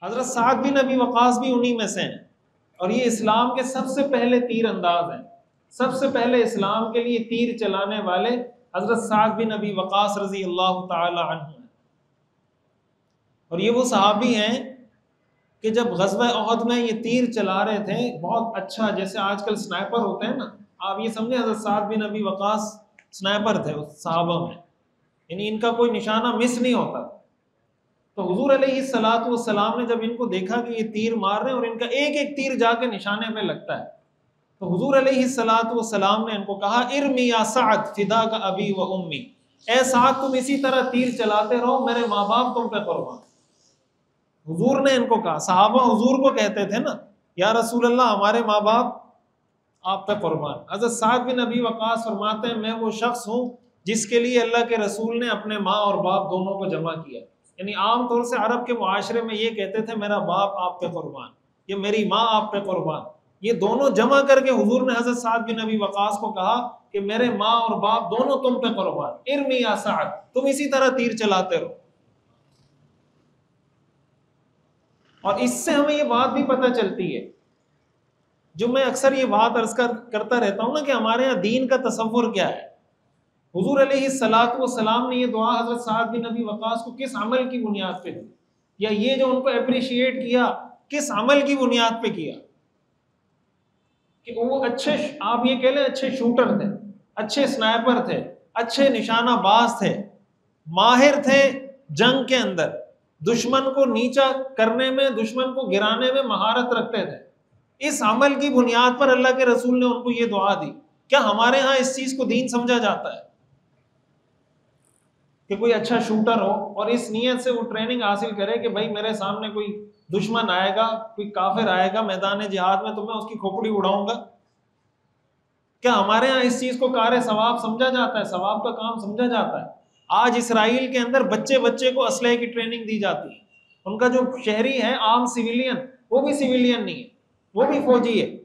حضرت سعد بن ابی وقاص بھی انہی میں سے ہیں، اور یہ اسلام کے سب سے پہلے تیر انداز ہیں، سب سے پہلے اسلام کے لیے تیر چلانے والے حضرت سعد بن ابی وقاص رضی اللہ تعالی عنہ ہیں۔ اور یہ وہ صحابی ہیں کہ جب غزوہ احد میں یہ تیر چلا رہے تھے، بہت اچھا، جیسے آج کل سنائپر ہوتے ہیں نا، آپ یہ سمجھیں حضرت سعد بن ابی وقاص سنائپر تھے اس صحابہ میں، یعنی ان کا کوئی نشانہ مس نہیں ہوتا۔ تو حضور علیہ الصلوۃ والسلام نے جب ان کو دیکھا کہ یہ تیر مار رہے ہیں اور ان کا ایک ایک تیر جا کے نشانے پہ لگتا ہے، تو حضور علیہ الصلوۃ والسلام نے ان کو کہا ارمی یا سعد فداک ابی و امی، اے سعد تم اسی طرح تیر چلاتے رہو، میرے ماں باپ تم پہ قربان۔ حضور نے ان کو کہا، صحابہ حضور کو کہتے تھے نا یا رسول اللہ ہمارے ماں باپ آپ پہ قربان۔ حضرت سعد بن ابی وقاص فرماتے ہیں میں وہ شخص ہوں جس کے لیے اللہ کے رسول نے اپنے ماں اور باپ دونوں کو جمع کیا، یعنی عام طور سے عرب کے معاشرے میں یہ کہتے تھے میرا باپ آپ پہ قربان، یہ میری ماں آپ پہ قربان، یہ دونوں جمع کر کے حضور نے حضرت سعد بن ابی وقاص کو کہا کہ میرے ماں اور باپ دونوں تم پہ قربان، ارمی یا سعد تم اسی طرح تیر چلاتے رہو۔ اور اس سے ہمیں یہ بات بھی پتہ چلتی ہے، جو میں اکثر یہ بات عرض کرتا رہتا ہوں نا کہ ہمارے ہاں دین کا تصور کیا ہے۔ حضور علیہ الصلوۃ والسلام نے یہ دعا حضرت سعد بن ابی وقاص کو کس عمل کی بنیاد پہ دی، یا یہ جو ان کو اپریشیٹ کیا کس عمل کی بنیاد پہ کیا؟ کہ وہ اچھے، آپ یہ کہہ لیں اچھے شوٹر تھے، اچھے سنائپر تھے، اچھے نشانہ باز تھے، ماہر تھے جنگ کے اندر، دشمن کو نیچا کرنے میں، دشمن کو گرانے میں مہارت رکھتے تھے۔ اس عمل کی بنیاد پر اللہ کے رسول نے ان کو یہ دعا دی۔ کیا ہمارے ہاں اس چیز کو دین سمجھا جاتا ہے کہ کوئی اچھا شوٹر ہو اور اس نیت سے وہ ٹریننگ حاصل کرے کہ بھائی میرے سامنے کوئی دشمن آئے گا، کوئی کافر آئے گا میدان جہاد میں تو میں اس کی کھوپڑی اڑاؤں گا؟ کیا ہمارے ہاں اس چیز کو کار ثواب سمجھا جاتا ہے، ثواب کا کام سمجھا جاتا ہے؟ آج اسرائیل کے اندر بچے کو اسلحے کی ٹریننگ دی جاتی ہے، ان کا جو شہری ہے عام سویلین، وہ بھی سویلین نہیں ہے، وہ بھی فوجی ہے۔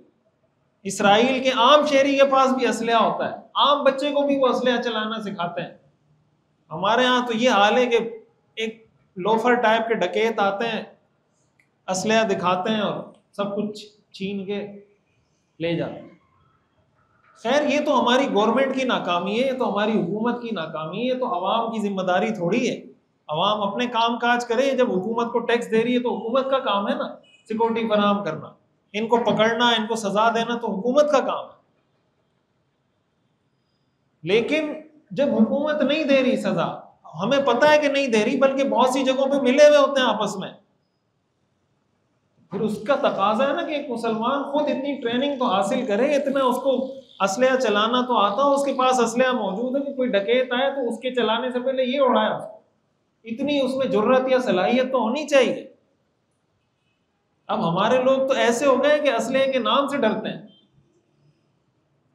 اسرائیل کے عام شہری کے پاس بھی اسلحہ ہوتا ہے، عام بچے کو بھی وہ اسلحہ چلانا سکھاتے ہیں۔ ہمارے ہاں تو یہ حال ہے کہ ایک لوفر ٹائپ کے ڈکیت آتے ہیں، اسلحہ دکھاتے ہیں اور سب کچھ چھین کے لے جاتے ہیں۔ خیر یہ تو ہماری گورنمنٹ کی ناکامی ہے، یہ تو ہماری حکومت کی ناکامی ہے، یہ تو عوام کی ذمہ داری تھوڑی ہے۔ عوام اپنے کام کاج کرے، جب حکومت کو ٹیکس دے رہی ہے تو حکومت کا کام ہے نا سیکورٹی فراہم کرنا، ان کو پکڑنا، ان کو سزا دینا تو حکومت کا کام ہے۔ لیکن جب حکومت نہیں دے رہی سزا، ہمیں پتہ ہے کہ نہیں دے رہی، بلکہ بہت سی جگہوں پہ ملے ہوئے ہوتے ہیں آپس میں، پھر اس کا تقاضا ہے نا کہ ایک مسلمان خود اتنی ٹریننگ تو حاصل کرے، اتنا اس کو اسلحہ چلانا تو آتا ہو، اس کے پاس اسلحہ موجود ہے کہ کوئی ڈکیت آئے تو اس کے چلانے سے پہلے یہ اڑایا، اتنی اس میں جرات یا صلاحیت تو ہونی چاہیے۔ اب ہمارے لوگ تو ایسے ہو گئے کہ اسلحے کے نام سے ڈرتے ہیں۔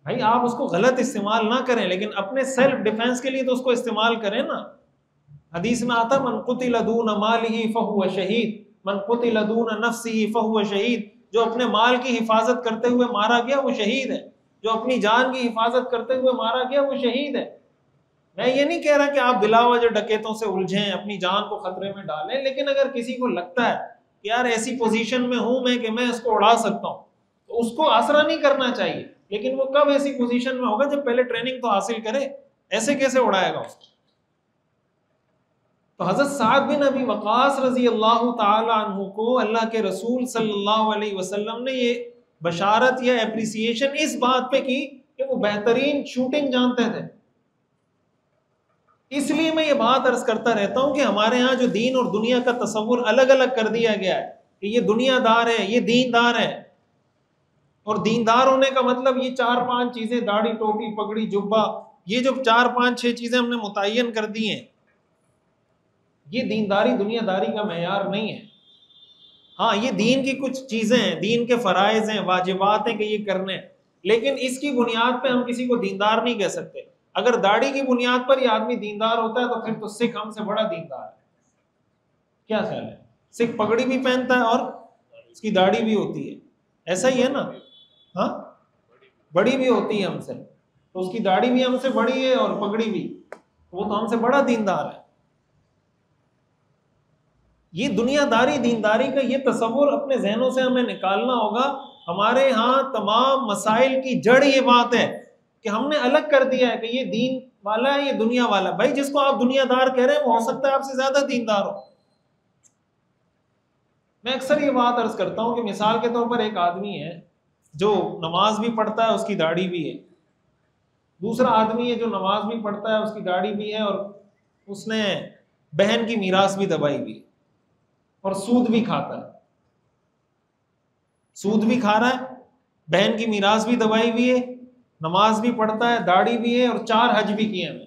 بھائی آپ اس کو غلط استعمال نہ کریں، لیکن اپنے سیلف ڈیفenس کے لیے تو اس کو استعمال کریں نا۔ حدیث میں آتا من قتل دون مالہ فہو شہید، من قتل دون نفسہ فہو شہید، جو اپنے مال کی حفاظت کرتے ہوئے مارا گیا وہ شہید ہے، جو اپنی جان کی حفاظت کرتے ہوئے مارا گیا وہ شہید ہے۔ میں یہ نہیں کہہ رہا کہ آپ بلا وجہ ڈکیتوں سے الجھیں، اپنی جان کو خطرے میں ڈالیں، لیکن اگر کسی کو لگتا ہے کہ یار ایسی پوزیشن میں ہوں میں کہ میں اس کو اڑا سکتا ہوں، تو اس کو آسرا نہیں کرنا چاہیے۔ لیکن وہ کب ایسی پوزیشن میں ہوگا جب پہلے ٹریننگ تو حاصل کرے، ایسے کیسے اڑائے گا اس کو؟ تو حضرت سعد بن ابی وقاص رضی اللہ تعالی عنہ کو اللہ کے رسول صلی اللہ علیہ وسلم نے یہ بشارت یا اپریسیشن اس بات پہ کی کہ وہ بہترین شوٹنگ جانتے تھے۔ اس لیے میں یہ بات عرض کرتا رہتا ہوں کہ ہمارے ہاں جو دین اور دنیا کا تصور الگ الگ کر دیا گیا ہے کہ یہ دنیا دار ہے، یہ دیندار ہے، اور دیندار ہونے کا مطلب یہ 4-5 چیزیں، داڑھی، ٹوپی، پگڑی، جبہ، یہ جو 4-5-6 چیزیں ہم نے متعین کر دی ہیں، یہ دینداری دنیا داری کا معیار نہیں ہے۔ ہاں یہ دین کی کچھ چیزیں ہیں، دین کے فرائض ہیں، واجبات ہیں کہ یہ کرنے، لیکن اس کی بنیاد پہ ہم کسی کو دیندار نہیں کہہ سکتے۔ اگر داڑھی کی بنیاد پر یہ آدمی دیندار ہوتا ہے تو پھر تو سکھ ہم سے بڑا دیندار ہے۔ کیا خیال ہے؟ سکھ پگڑی بھی پہنتا ہے اور اس کی داڑھی بھی ہوتی ہے، ایسا ہی ہے نا؟ ہاں بڑی بھی ہوتی ہے ہم سے، تو اس کی داڑھی بھی ہم سے بڑی ہے اور پگڑی بھی، وہ تو ہم سے بڑا دیندار ہے۔ یہ دنیا داری دینداری کا یہ تصور اپنے ذہنوں سے ہمیں نکالنا ہوگا. ہمارے ہاں تمام مسائل کی جڑ یہ بات ہے کہ ہم نے الگ کر دیا ہے کہ یہ دین والا ہے، یہ دنیا والا. بھائی جس کو آپ دنیا دار کہہ رہے ہیں وہ ہو سکتا ہے آپ سے زیادہ دیندار ہو. میں اکثر یہ بات عرض کرتا ہوں کہ مثال کے طور پر ایک آدمی ہے جو نماز بھی پڑھتا ہے، اس کی داڑھی بھی ہے. دوسرا آدمی ہے جو نماز بھی پڑھتا ہے، اس کی داڑھی بھی ہے، اور اس نے بہن کی میراث بھی دبائی بھی اور سود بھی کھاتا ہے. سود بھی کھا رہا ہے، بہن کی میراث بھی دبائی ہوئی ہے، نماز بھی پڑھتا ہے، داڑھی بھی ہے، اور 4 حج بھی کیے ہیں.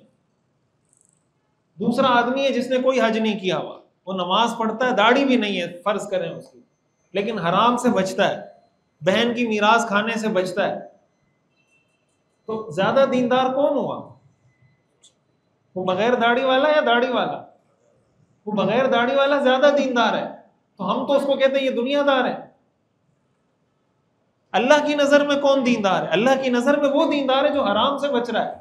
دوسرا آدمی ہے جس نے کوئی حج نہیں کیا ہوا، وہ نماز پڑھتا ہے، داڑھی بھی نہیں ہے فرض کریں اس کی، لیکن حرام سے بچتا ہے، بہن کی میراث کھانے سے بچتا ہے. تو زیادہ دیندار کون ہوا؟ وہ بغیر داڑھی والا یا داڑھی والا؟ وہ بغیر داڑھی والا زیادہ دیندار ہے. تو ہم تو اس کو کہتے ہیں یہ دنیا دار ہے. اللہ کی نظر میں کون دیندار ہے؟ اللہ کی نظر میں وہ دیندار ہے جو حرام سے بچ رہا ہے.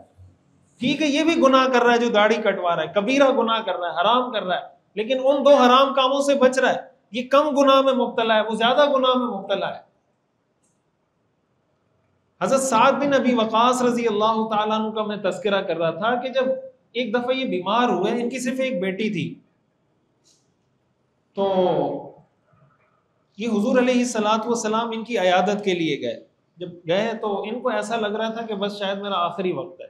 ٹھیک ہے یہ بھی گناہ کر رہا ہے جو داڑھی کٹوا رہا ہے، کبیرہ گناہ کر رہا ہے، حرام کر رہا ہے، لیکن ان 2 حرام کاموں سے بچ رہا ہے. یہ کم گناہ میں مبتلا ہے، وہ زیادہ گناہ میں مبتلا ہے. حضرت سعد بن ابی وقاص رضی اللہ تعالیٰ عنہ کا میں تذکرہ کر رہا تھا کہ جب ایک دفعہ یہ بیمار ہوئے، ان کی صرف ایک بیٹی تھی، تو یہ حضور علیہ الصلوۃ والسلام ان کی عیادت کے لیے گئے. جب گئے تو ان کو ایسا لگ رہا تھا کہ بس شاید میرا آخری وقت ہے.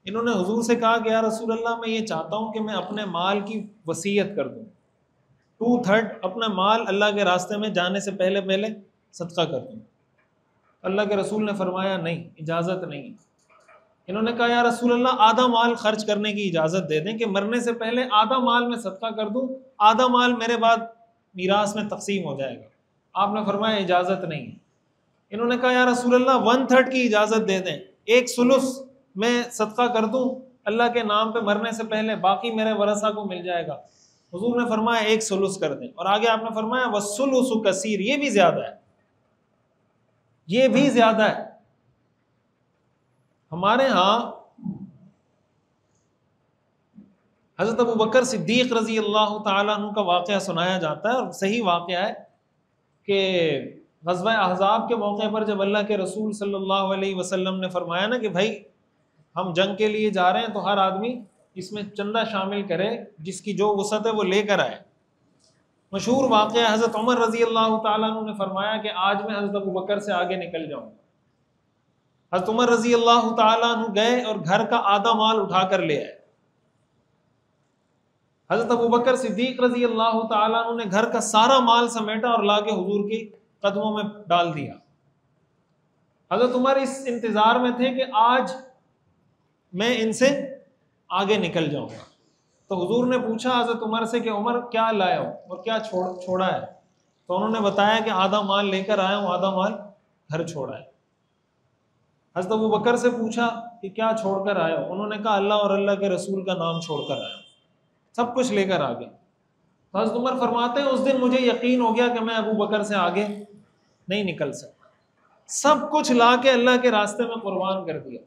انہوں نے حضور سے کہا کہ یا رسول اللہ میں یہ چاہتا ہوں کہ میں اپنے مال کی وصیت کر دوں، 2/3 اپنا مال اللہ کے راستے میں جانے سے پہلے صدقہ کر دوں. اللہ کے رسول نے فرمایا نہیں، اجازت نہیں. انہوں نے کہا یا رسول اللہ آدھا مال خرچ کرنے کی اجازت دے دیں کہ مرنے سے پہلے آدھا مال میں صدقہ کر دوں، آدھا مال میرے بعد میراث میں تقسیم ہو جائے گا. آپ نے فرمایا اجازت نہیں. انہوں نے کہا یا رسول اللہ 1/3 کی اجازت دے دیں، 1/3 میں صدقہ کر دوں اللہ کے نام پہ مرنے سے پہلے، باقی میرے ورثہ کو مل جائے گا. حضور نے فرمایا 1/3 کر دیں. اور آگے آپ نے فرمایا والثلث کثیر، یہ بھی زیادہ ہے، یہ بھی زیادہ ہے. ہمارے ہاں حضرت ابو بکر صدیق رضی اللہ تعالیٰ عنہ کا واقعہ سنایا جاتا ہے، اور صحیح واقعہ ہے کہ غزوہ احزاب کے موقع پر جب اللہ کے رسول صلی اللہ علیہ وسلم نے فرمایا نا کہ بھائی ہم جنگ کے لیے جا رہے ہیں تو ہر آدمی اس میں چندہ شامل کرے، جس کی جو وسعت ہے وہ لے کر آئے. مشہور واقعہ حضرت عمر رضی اللہ تعالیٰ عنہ نے فرمایا کہ آج میں حضرت ابو بکر سے آگے نکل جاؤں گا. حضرت عمر رضی اللہ تعالیٰ عنہ گئے اور گھر کا آدھا مال اٹھا کر لے آئے. حضرت ابو بکر صدیق رضی اللہ تعالیٰ عنہ نے گھر کا سارا مال سمیٹا اور لا کے حضور کے قدموں میں ڈال دیا. حضرت عمر اس انتظار میں تھے کہ آج میں ان سے آگے نکل جاؤں گا. تو حضور نے پوچھا حضرت عمر سے کہ عمر کیا لایا ہو اور کیا چھوڑا ہے؟ تو انہوں نے بتایا کہ آدھا مال لے کر آیا ہوں، آدھا مال گھر چھوڑا ہے. حضرت ابو بکر سے پوچھا کہ کیا چھوڑ کر آئے ہو؟ انہوں نے کہا اللہ اور اللہ کے رسول کا نام چھوڑ کر آیا ہوں، سب کچھ لے کر آگے. تو حضرت عمر فرماتے ہیں اس دن مجھے یقین ہو گیا کہ میں ابو بکر سے آگے نہیں نکل سکتا، سب کچھ لا کے اللہ کے راستے میں قربان کر دیا.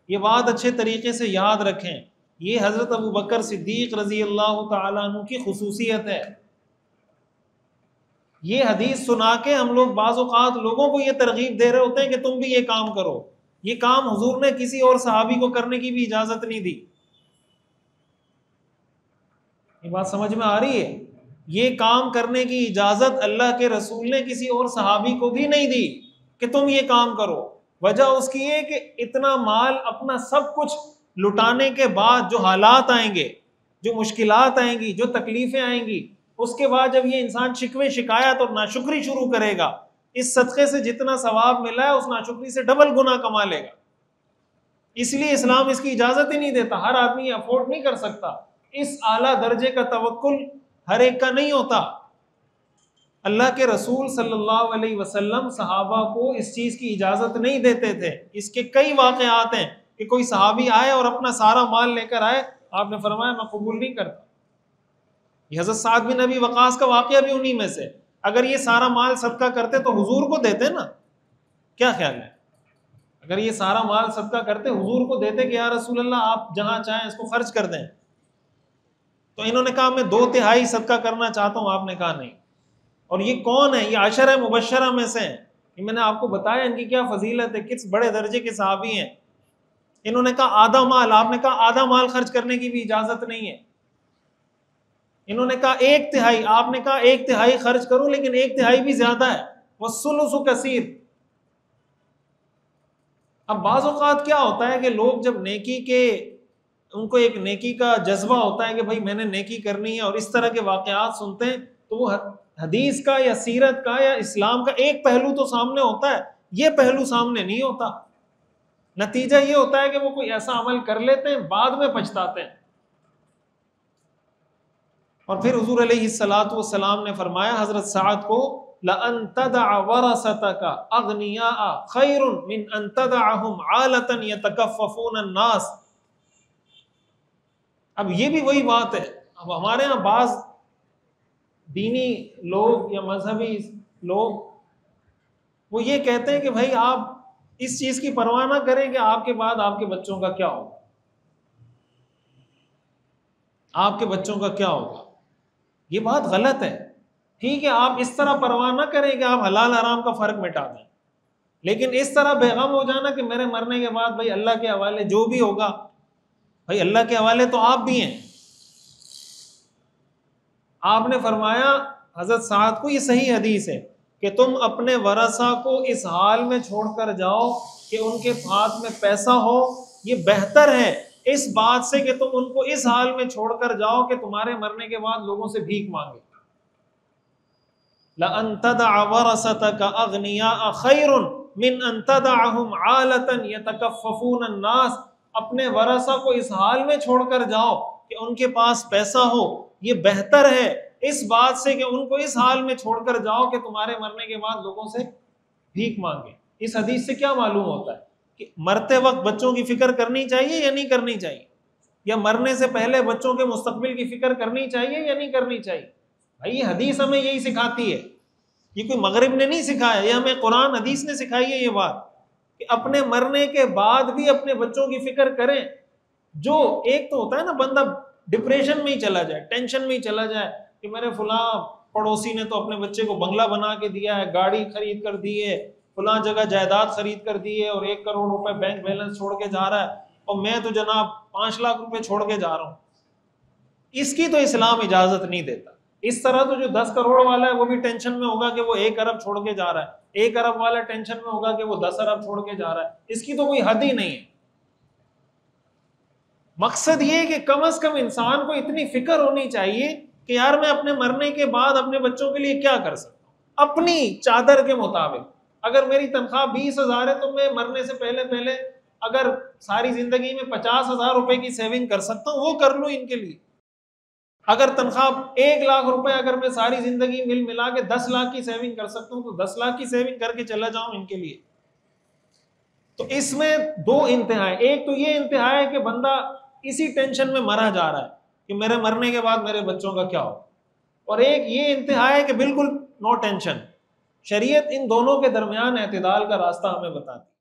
یہ بات اچھے طریقے سے یاد رکھیں، یہ حضرت ابو بکر صدیق رضی اللہ تعالیٰ عنہ کی خصوصیت ہے. یہ حدیث سنا کے ہم لوگ بعض اوقات لوگوں کو یہ ترغیب دے رہے ہوتے ہیں کہ تم بھی یہ کام کرو. یہ کام حضور نے کسی اور صحابی کو کرنے کی بھی اجازت نہیں دی. یہ بات سمجھ میں آ رہی ہے؟ یہ کام کرنے کی اجازت اللہ کے رسول نے کسی اور صحابی کو بھی نہیں دی کہ تم یہ کام کرو. وجہ اس کی ہے کہ اتنا مال اپنا سب کچھ لٹانے کے بعد جو حالات آئیں گے، جو مشکلات آئیں گی، جو تکلیفیں آئیں گی، اس کے بعد جب یہ انسان شکوے شکایت اور ناشکری شروع کرے گا، اس صدقے سے جتنا ثواب ملا ہے اس ناشکری سے ڈبل گنا کما لے گا. اس لیے اسلام اس کی اجازت ہی نہیں دیتا. ہر آدمی یہ افورڈ نہیں کر سکتا. اس اعلیٰ درجے کا توکل ہر ایک کا نہیں ہوتا. اللہ کے رسول صلی اللہ علیہ وسلم صحابہ کو اس چیز کی اجازت نہیں دیتے تھے. اس کے کئی واقعات ہیں کہ کوئی صحابی آئے اور اپنا سارا مال لے کر آئے، آپ نے فرمایا میں قبول نہیں کرتا. یہ حضرت سعد بن ابی وقاص کا واقعہ بھی انہی میں سے. اگر یہ سارا مال صدقہ کرتے تو حضور کو دیتے نا. کیا خیال ہے؟ اگر یہ سارا مال صدقہ کرتے حضور کو دیتے کہ یا رسول اللہ آپ جہاں چاہیں اس کو خرچ کر دیں. تو انہوں نے کہا میں 2/3 صدقہ کرنا چاہتا ہوں، آپ نے کہا نہیں۔ اور یہ کون ہے؟ یہ عشرہ مبشرہ میں سے ہیں، یہ میں نے آپ کو بتایا ان کی کیا فضیلت ہے، کس بڑے درجے کے صحابی ہیں۔ انہوں نے کہا آدھا مال، آپ نے کہا آدھا مال خرچ کرنے کی بھی اجازت نہیں ہے۔ انہوں نے کہا 1/3، آپ نے کہا 1/3 خرچ کرو، لیکن 1/3 بھی زیادہ ہے، والثلث کثیر۔ اب بعض اوقات کیا ہوتا ہے کہ لوگ جب نیکی کے، ان کو ایک نیکی کا جذبہ ہوتا ہے کہ بھائی میں نے نیکی کرنی ہے، اور اس طرح کے واقعات سنتے ہیں تو وہ حدیث کا یا سیرت کا یا اسلام کا ایک پہلو تو سامنے ہوتا ہے، یہ پہلو سامنے نہیں ہوتا۔ نتیجہ یہ ہوتا ہے کہ وہ کوئی ایسا عمل کر لیتے ہیں، بعد میں پچھتاتے ہیں۔ اور پھر حضور علیہ الصلوۃ والسلام نے فرمایا حضرت سعد کو، لَأَن تَدَعَ وَرَثَتَكَ أَغْنِيَاءَ خَيْرٌ مِّنْ أَن تَدَعَهُمْ عَالَةً يَتَكَفَّفُونَ النَّاسَ۔ اب یہ بھی وہی بات ہے، اب ہمارے ہاں بعض دینی لوگ یا مذہبی لوگ وہ یہ کہتے ہیں کہ بھائی آپ اس چیز کی پرواہ نہ کریں کہ آپ کے بعد آپ کے بچوں کا کیا ہوگا، آپ کے بچوں کا کیا ہوگا۔ یہ بات غلط ہے۔ ٹھیک ہے آپ اس طرح پرواہ نہ کریں کہ آپ حلال حرام کا فرق مٹا دیں، لیکن اس طرح بے غم ہو جانا کہ میرے مرنے کے بعد بھائی اللہ کے حوالے جو بھی ہوگا، بھائی اللہ کے حوالے تو آپ بھی ہیں۔ آپ نے فرمایا حضرت سعد کو، یہ صحیح حدیث ہے، کہ تم اپنے ورثہ کو اس حال میں چھوڑ کر جاؤ کہ ان کے ہاتھ میں پیسہ ہو، یہ بہتر ہے اس بات سے کہ تم ان کو اس حال میں چھوڑ کر جاؤ کہ تمہارے مرنے کے بعد لوگوں سے بھیک مانگے۔ لَأَن تَدَعَ وَرَثَتَكَ أَغْنِيَاءَ خَيْرٌ مِّنْ أَن تَدَعَهُمْ عَالَةً يَتَكَفَّفُونَ النَّاسَ۔ اپنے ورثہ کو اس حال میں چھوڑ کر جاؤ کہ ان کے پاس پیسہ ہو، یہ بہتر ہے اس بات سے کہ ان کو اس حال میں چھوڑ کر جاؤ کہ تمہارے مرنے کے بعد لوگوں سے بھیک مانگے۔ اس حدیث سے کیا معلوم ہوتا ہے کہ مرتے وقت بچوں کی فکر کرنی چاہیے یا نہیں کرنی چاہیے، یا مرنے سے پہلے بچوں کے مستقبل کی فکر کرنی چاہیے یا نہیں کرنی چاہیے۔ بھائی یہ حدیث ہمیں یہی سکھاتی ہے، یہ کوئی مغرب نے نہیں سکھایا، یہ ہمیں قرآن حدیث نے سکھائی ہے یہ بات کہ اپنے مرنے کے بعد بھی اپنے بچوں کی فکر کریں۔ جو ایک تو ہوتا ہے نا بندہ ڈپریشن میں ہی چلا جائے، ٹینشن میں ہی چلا جائے کہ میرے فلاں پڑوسی نے تو اپنے بچے کو بنگلہ بنا کے دیا ہے، گاڑی خرید کر دی ہے، فلاں جگہ جائیداد خرید کر دی ہے، اور 1 کروڑ روپے بینک بیلنس چھوڑ کے جا رہا ہے، اور میں تو جناب 5 لاکھ روپے چھوڑ کے جا رہا ہوں۔ اس کی تو اسلام اجازت نہیں دیتا۔ اس طرح تو جو 10 کروڑ والا ہے وہ بھی ٹینشن میں ہوگا کہ وہ 1 ارب چھوڑ کے جا رہا ہے، 1 ارب والا ٹینشن میں ہوگا کہ وہ 10 ارب چھوڑ کے جا رہا ہے۔ اس کی تو کوئی حد ہی نہیں ہے۔ مقصد یہ کہ کم از کم انسان کو اتنی فکر ہونی چاہیے کہ یار میں اپنے مرنے کے بعد اپنے بچوں کے لیے کیا کر سکتا ہوں، اپنی چادر کے مطابق۔ اگر میری تنخواہ 20,000 ہے تو میں مرنے سے پہلے اگر ساری زندگی میں 50,000 روپے کی سیونگ کر سکتا ہوں وہ کر لوں ان کے لیے۔ اگر تنخواہ 1 لاکھ روپے اگر میں ساری زندگی ملا کے 10 لاکھ کی سیونگ کر سکتا ہوں تو 10 لاکھ کی سیونگ کر کے چلا جاؤں ان کے لیے۔ تو اس میں 2 انتہا ہے، ایک تو یہ انتہا ہے کہ بندہ اسی ٹینشن میں مرا جا رہا ہے کہ میرے مرنے کے بعد میرے بچوں کا کیا ہو، اور ایک یہ انتہا ہے کہ بالکل نو ٹینشن۔ شریعت ان دونوں کے درمیان اعتدال کا راستہ ہمیں بتاتی ہے۔